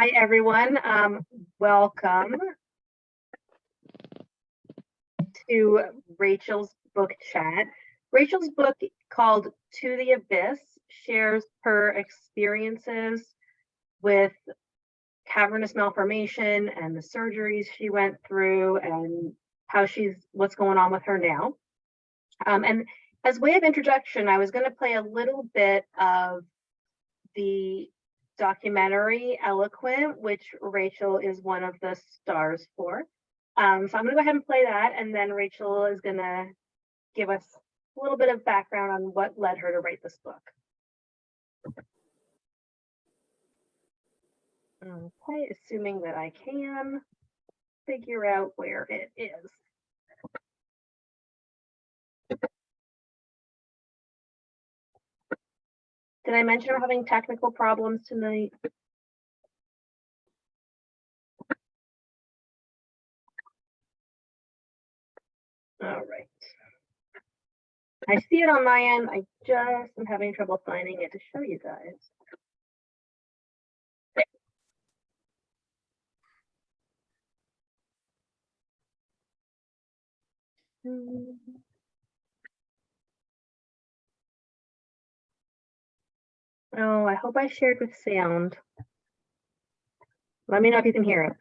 Hi, everyone. Welcome to Rachel's book chat. Rachel's book, called To the Abyss, shares her experiences with cavernous malformation and the surgeries she went through and what's going on with her now. And as way of introduction, I was going to play a little bit of the documentary Eloquent, which Rachel is one of the stars for. So I'm going to go ahead and play that, and then Rachel is going to give us a little bit of background on what led her to write this book. Okay, assuming that I can figure out where it is. Did I mention I'm having technical problems tonight? All right. I see it on my end. I just am having trouble finding it to show you guys. Oh, I hope I shared with sound. Let me know if you can hear it.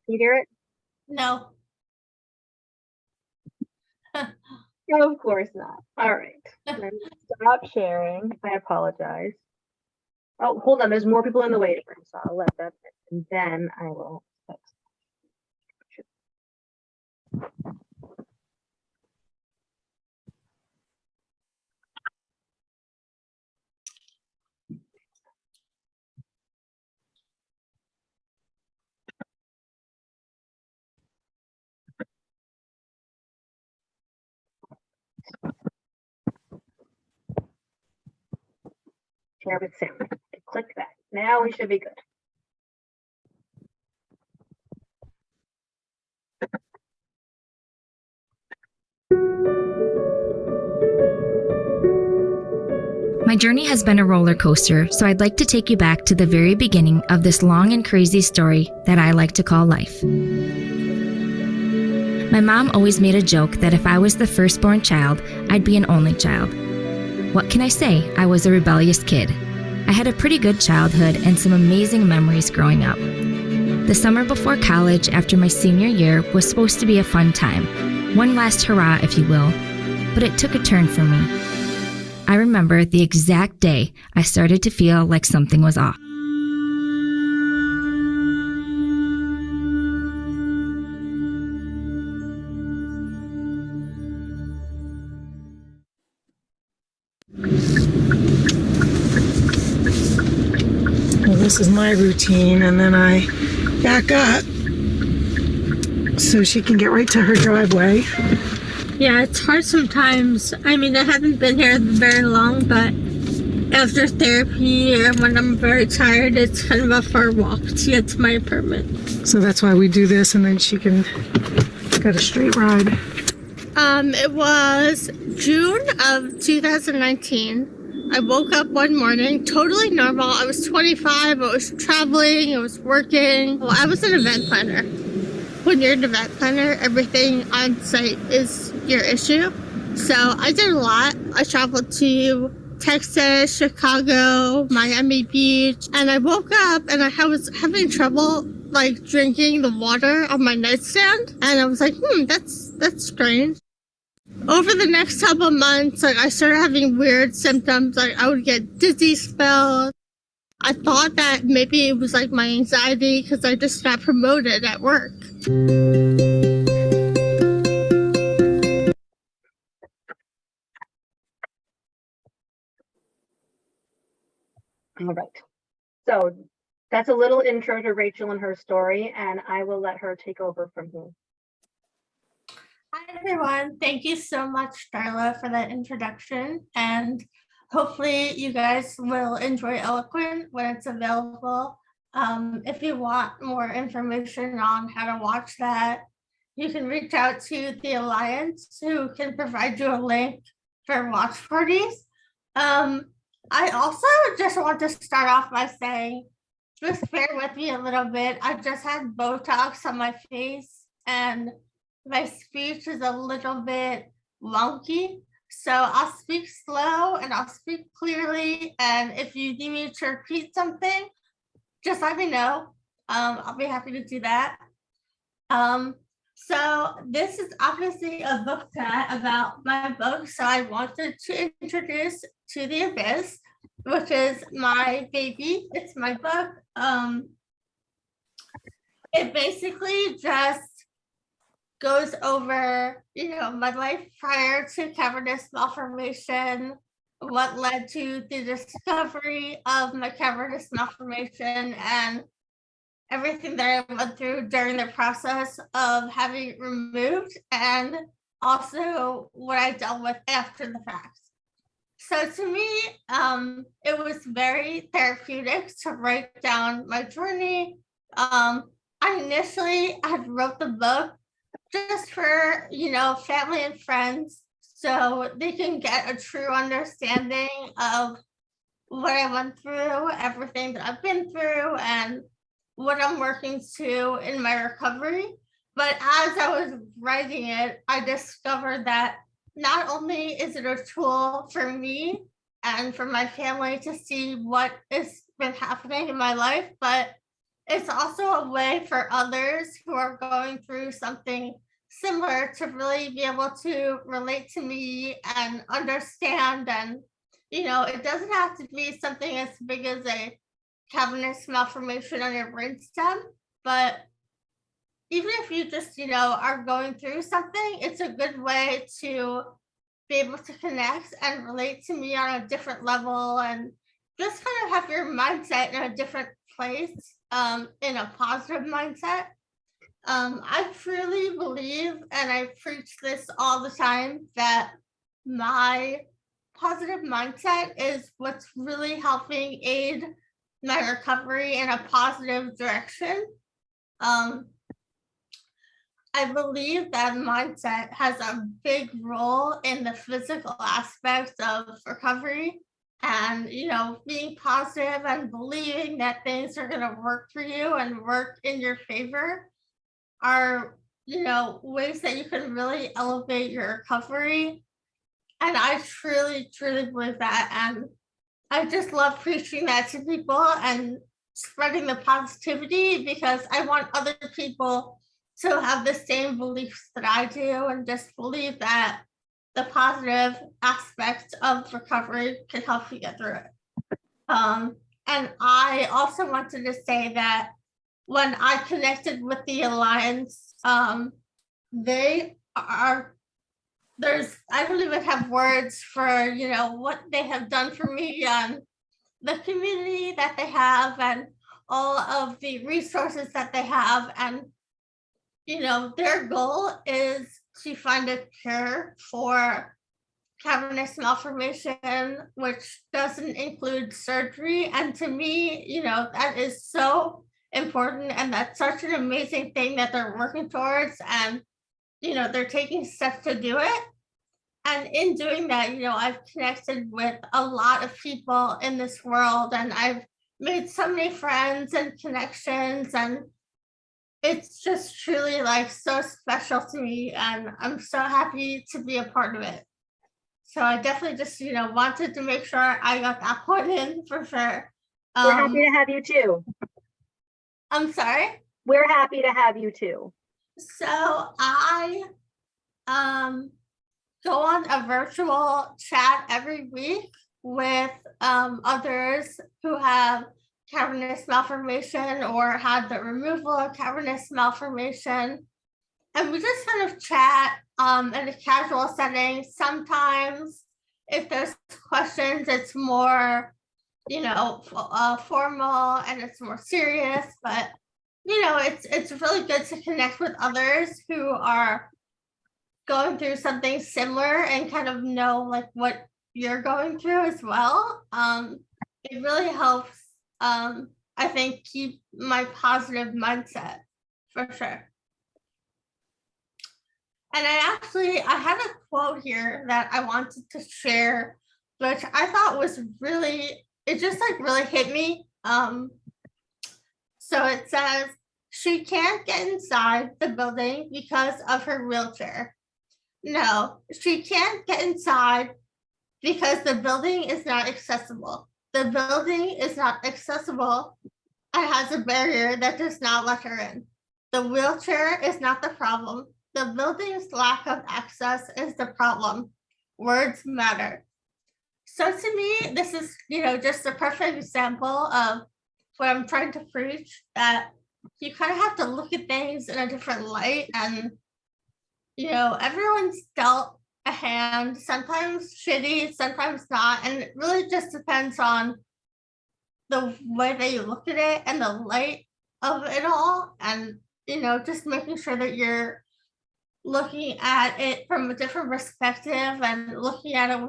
You hear it? No. No, of course not. All right. Stop sharing. I apologize. Oh, hold on. There's more people in the waiting room, so I'll let them in, and then I will text. Share with sound. Click that. Now we should be good. My journey has been a roller coaster, so I'd like to take you back to the very beginning of this long and crazy story that I like to call life. My mom always made a joke that if I was the firstborn child, I'd be an only child. What can I say? I was a rebellious kid. I had a pretty good childhood and some amazing memories growing up. The summer before college, after my senior year, was supposed to be a fun time. One last hurrah, if you will. But it took a turn for me. I remember the exact day I started to feel like something was off. Well, this is my routine, and then I back up so she can get right to her driveway. Yeah, it's hard sometimes. I mean, I haven't been here very long, but after therapy or when I'm very tired, it's kind of a far walk to get to my apartment. So that's why we do this, and then she can get a straight ride. It was June of 2019. I woke up one morning, totally normal. I was 25, I was traveling, I was working. Well, I was an event planner. When you're an event planner, everything on site is your issue. So I did a lot. I traveled to Texas, Chicago, Miami Beach, and I woke up and I was having trouble like drinking the water on my nightstand. And I was like, that's strange. Over the next couple of months, like I started having weird symptoms. Like I would get dizzy spells. I thought that maybe it was like my anxiety because I just got promoted at work. All right. So that's a little intro to Rachel and her story, and I will let her take over from here. Hi, everyone. Thank you so much, Darla, for that introduction. And hopefully you guys will enjoy Eloquent when it's available. If you want more information on how to watch that, you can reach out to the Alliance, who can provide you a link for watch parties. I also just want to start off by saying, just bear with me a little bit. I just had Botox on my face and my speech is a little bit wonky. So I'll speak slow and I'll speak clearly. And if you need me to repeat something, just let me know. I'll be happy to do that. So this is obviously a book chat about my book. So I wanted to introduce To the Abyss, which is my baby. It's my book. It basically just goes over, my life prior to cavernous malformation, what led to the discovery of my cavernous malformation, and everything that I went through during the process of having it removed, and also what I dealt with after the fact. So to me, it was very therapeutic to write down my journey. I initially had wrote the book just for, family and friends, so they can get a true understanding of what I went through, everything that I've been through, and what I'm working to in my recovery. But as I was writing it, I discovered that not only is it a tool for me and for my family to see what has been happening in my life, but it's also a way for others who are going through something similar to really be able to relate to me and understand. And it doesn't have to be something as big as a cavernous malformation on your brainstem, but even if you just are going through something, it's a good way to be able to connect and relate to me on a different level, and just kind of have your mindset in a different place, in a positive mindset. I truly believe, and I preach this all the time, that my positive mindset is what's really helping aid my recovery in a positive direction. I believe that mindset has a big role in the physical aspects of recovery, and being positive and believing that things are going to work for you and work in your favor are ways that you can really elevate your recovery. And I truly believe that, and I just love preaching that to people and spreading the positivity, because I want other people to have the same beliefs that I do, and just believe that the positive aspects of recovery can help you get through it. And I also wanted to say that when I connected with the Alliance, they are, I don't even have words for, what they have done for me, and the community that they have, and all of the resources that they have. And, their goal is to find a cure for cavernous malformation, which doesn't include surgery. And to me, that is so important, and that's such an amazing thing that they're working towards, and they're taking steps to do it. And in doing that, I've connected with a lot of people in this world, and I've made so many friends and connections, and it's just truly like so special to me, and I'm so happy to be a part of it. So I definitely just, wanted to make sure I got that point in for sure. We're happy to have you too. I'm sorry? We're happy to have you too. So I go on a virtual chat every week with others who have cavernous malformation or had the removal of cavernous malformation. And we just kind of chat in a casual setting. Sometimes if there's questions, it's more, formal and it's more serious, but it's really good to connect with others who are going through something similar and kind of know like what you're going through as well. It really helps, I think, keep my positive mindset for sure. And I had a quote here that I wanted to share which I thought was really, it just like really hit me. So it says she can't get inside the building because of her wheelchair. No, she can't get inside because the building is not accessible. The building is not accessible and has a barrier that does not let her in. The wheelchair is not the problem. The building's lack of access is the problem. Words matter. So to me, this is, just a perfect example of what I'm trying to preach, that you kind of have to look at things in a different light. And, everyone's dealt a hand, sometimes shitty, sometimes not. And it really just depends on the way that you look at it and the light of it all. And, just making sure that you're looking at it from a different perspective and looking at it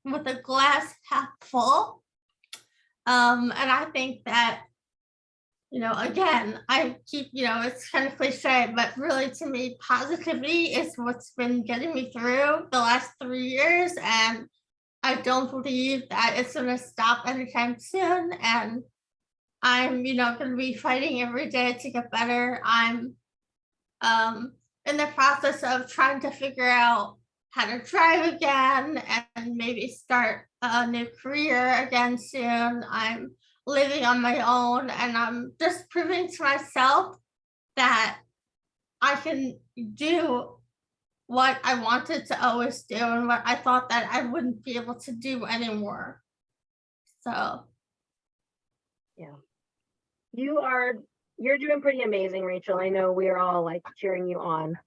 with a glass half full. And I think that, again, I keep, it's kind of cliche, but really to me, positivity is what's been getting me through the last 3 years. And I don't believe that it's going to stop anytime soon. And I'm, going to be fighting every day to get better. I'm in the process of trying to figure out how to drive again and maybe start a new career again soon. I'm living on my own, and I'm just proving to myself that I can do what I wanted to always do and what I thought that I wouldn't be able to do anymore. So Yeah. You're doing pretty amazing, Rachel. I know we are all like cheering you on.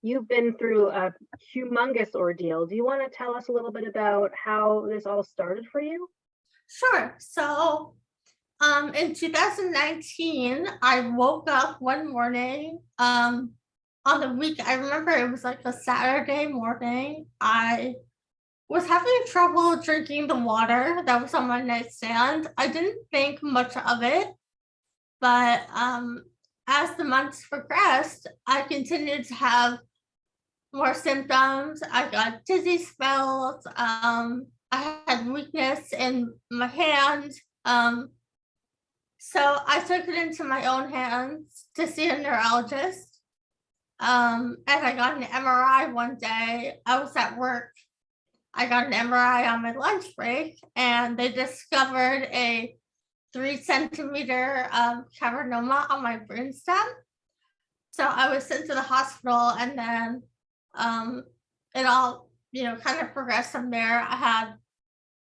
You've been through a humongous ordeal. Do you want to tell us a little bit about how this all started for you? Sure. So in 2019, I woke up one morning on the week. I remember it was like a Saturday morning. I was having trouble drinking the water that was on my nightstand. I didn't think much of it, but as the months progressed, I continued to have more symptoms. I got dizzy spells. I had weakness in my hand. So I took it into my own hands to see a neurologist. And I got an MRI one day. I was at work. I got an MRI on my lunch break, and they discovered a 3-centimeter cavernoma on my brainstem. So I was sent to the hospital, and then it all, kind of progressed from there. I had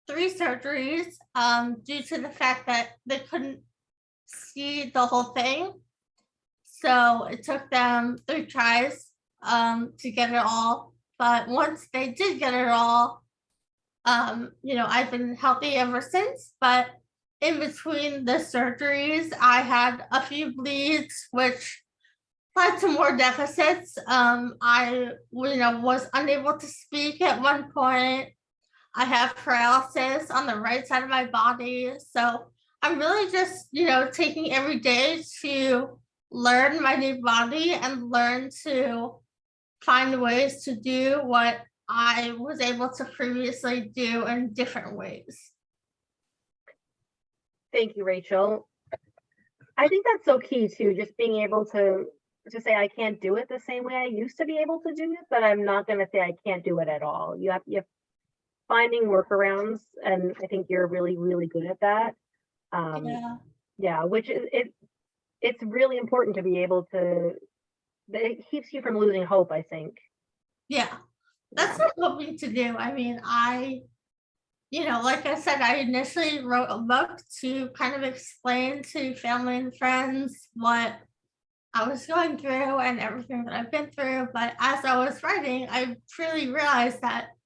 3 surgeries due to the fact that they couldn't see the whole thing. So it took them 3 tries to get it all. But once they did get it all, I've been healthy ever since. But in between the surgeries, I had a few bleeds, which led to more deficits. I, was unable to speak at one point. I have paralysis on the right side of my body. So I'm really just, taking every day to learn my new body and learn to find ways to do what I was able to previously do in different ways. Thank you, Rachel. I think that's so key too, just being able to say I can't do it the same way I used to be able to do it, but I'm not going to say I can't do it at all. You have finding workarounds, and I think you're really, really good at that. Yeah, which is it's really important to be able to. It keeps you from losing hope, I think. Yeah, that's what I'm hoping to do. I mean, like I said, I initially wrote a book to kind of explain to family and friends what I was going through and everything that I've been through. But as I was writing, I truly realized that,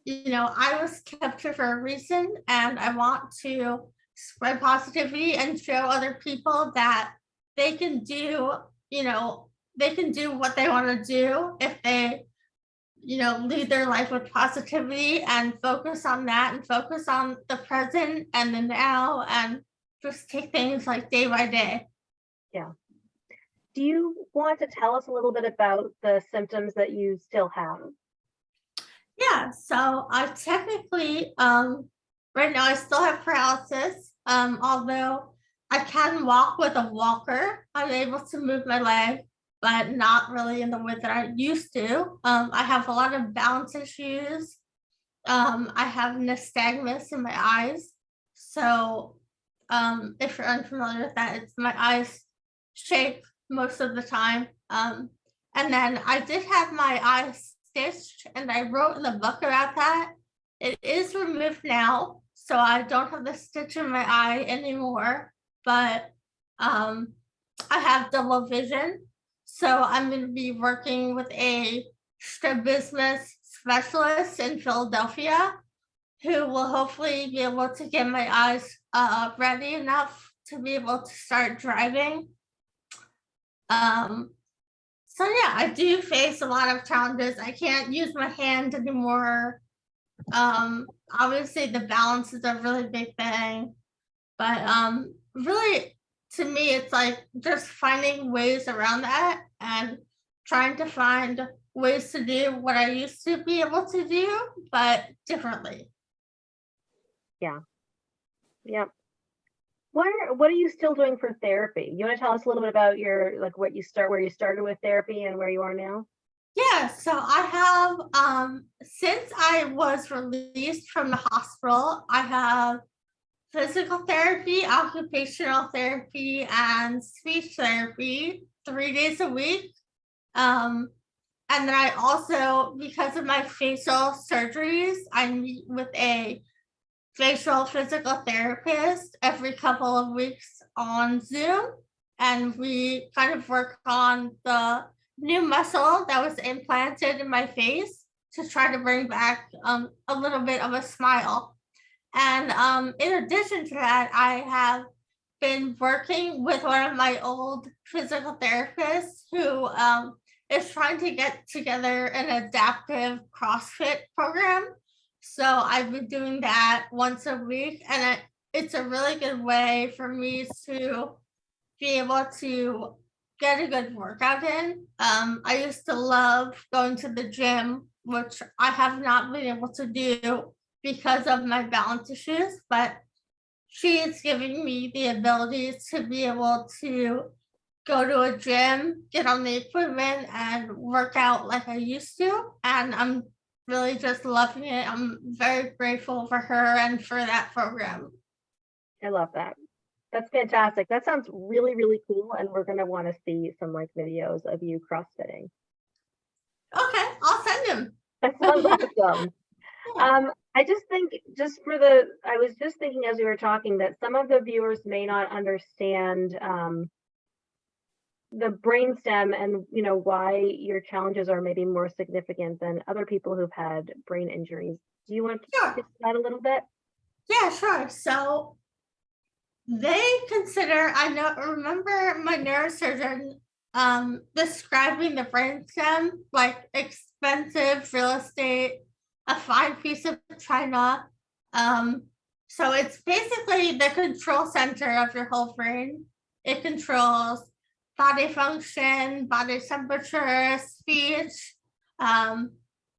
I was kept here for a reason, and I want to spread positivity and show other people that they can do, they can do what they want to do if they, lead their life with positivity and focus on that and focus on the present and the now and just take things like day by day. Yeah. Do you want to tell us a little bit about the symptoms that you still have? Yeah, so I technically, right now I still have paralysis, although I can walk with a walker. I'm able to move my leg, but not really in the way that I used to. I have a lot of balance issues. I have nystagmus in my eyes. So, if you're unfamiliar with that, it's my eyes shake most of the time. And then I did have my eyes stitched, and I wrote in the book about that. It is removed now, so I don't have the stitch in my eye anymore. But um, I have double vision, so I'm going to be working with a strabismus specialist in Philadelphia who will hopefully be able to get my eyes ready enough to be able to start driving. So yeah, I do face a lot of challenges. I can't use my hand anymore. Obviously the balance is a really big thing, but really to me it's like just finding ways around that and trying to find ways to do what I used to be able to do, but differently. Yep. What are you still doing for therapy? You want to tell us a little bit about your like where you started with therapy and where you are now? Yeah, so I have since I was released from the hospital, I have physical therapy, occupational therapy, and speech therapy 3 days a week. Um, and then I also, because of my facial surgeries, I meet with a facial physical therapist every couple of weeks on Zoom. And we kind of work on the new muscle that was implanted in my face to try to bring back a little bit of a smile. And in addition to that, I have been working with one of my old physical therapists who is trying to get together an adaptive CrossFit program. So I've been doing that once a week, and it's a really good way for me to be able to get a good workout in. I used to love going to the gym, which I have not been able to do because of my balance issues, but she is giving me the ability to be able to go to a gym, get on the equipment, and work out like I used to. And I'm really just loving it. I'm very grateful for her and for that program. I love that. That's fantastic. That sounds really, really cool. And we're gonna want to see some like videos of you CrossFitting. Okay, I'll send them. That sounds awesome. I just think I was just thinking as we were talking that some of the viewers may not understand the brainstem and why your challenges are maybe more significant than other people who've had brain injuries. Do you want to Sure. talk about that a little bit? Yeah, sure. So they consider, remember my neurosurgeon describing the brainstem like expensive real estate, a fine piece of china. So it's basically the control center of your whole brain. It controls body function, body temperature, speech,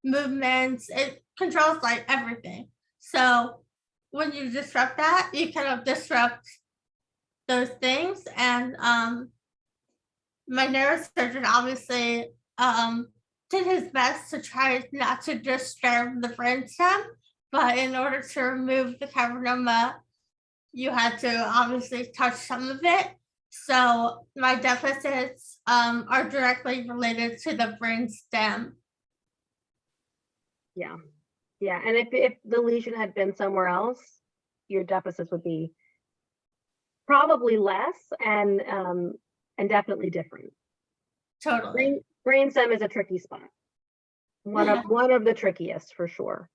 movements. It controls like everything. So when you disrupt that, you kind of disrupt those things. And my neurosurgeon obviously did his best to try not to disturb the brainstem, but in order to remove the cavernoma, you had to obviously touch some of it. So my deficits are directly related to the brainstem. Yeah. And if the lesion had been somewhere else, your deficits would be probably less and definitely different. Totally. Brainstem is a tricky spot. One of the trickiest for sure.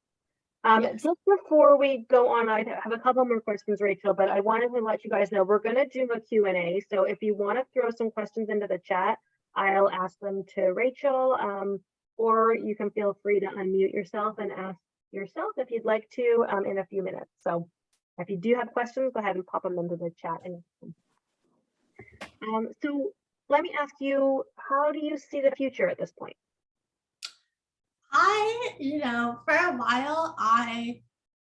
Yes. Just before we go on, I have a couple more questions, Rachel, but I wanted to let you guys know we're going to do a Q&A. So if you want to throw some questions into the chat, I'll ask them to Rachel, or you can feel free to unmute yourself and ask yourself if you'd like to in a few minutes. So if you do have questions, go ahead and pop them into the chat. So let me ask you, how do you see the future at this point? For a while, I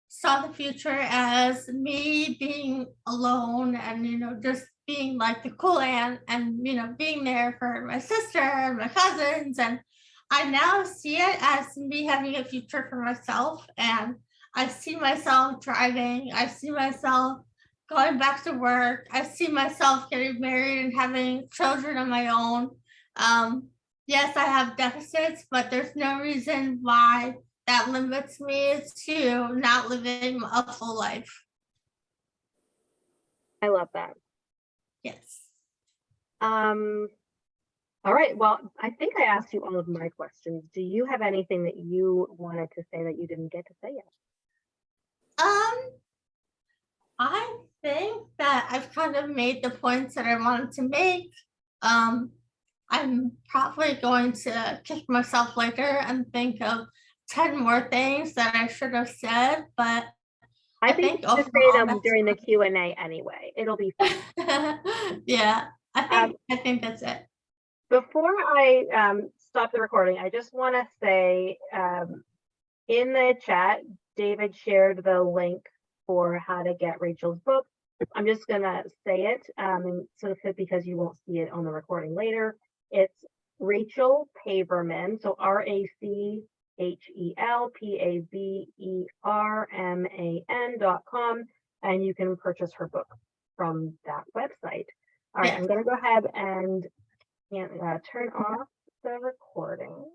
saw the future as me being alone and, just being like the cool aunt and, being there for my sister and my cousins. And I now see it as me having a future for myself. And I see myself driving. I see myself going back to work. I see myself getting married and having children of my own. Yes, I have deficits, but there's no reason why that limits me to not living a full life. I love that. Yes. All right. Well, I think I asked you all of my questions. Do you have anything that you wanted to say that you didn't get to say yet? I think that I've kind of made the points that I wanted to make. I'm probably going to kick myself later and think of 10 more things that I should have said, but I think you should say them during the Q&A anyway. It'll be fun. Yeah, I think that's it. Before I stop the recording, I just want to say in the chat, David shared the link for how to get Rachel's book. I'm just going to say it because you won't see it on the recording later. It's Rachel Paverman, so RachelPaverman.com, and you can purchase her book from that website. All right, I'm going to go ahead and turn off the recording.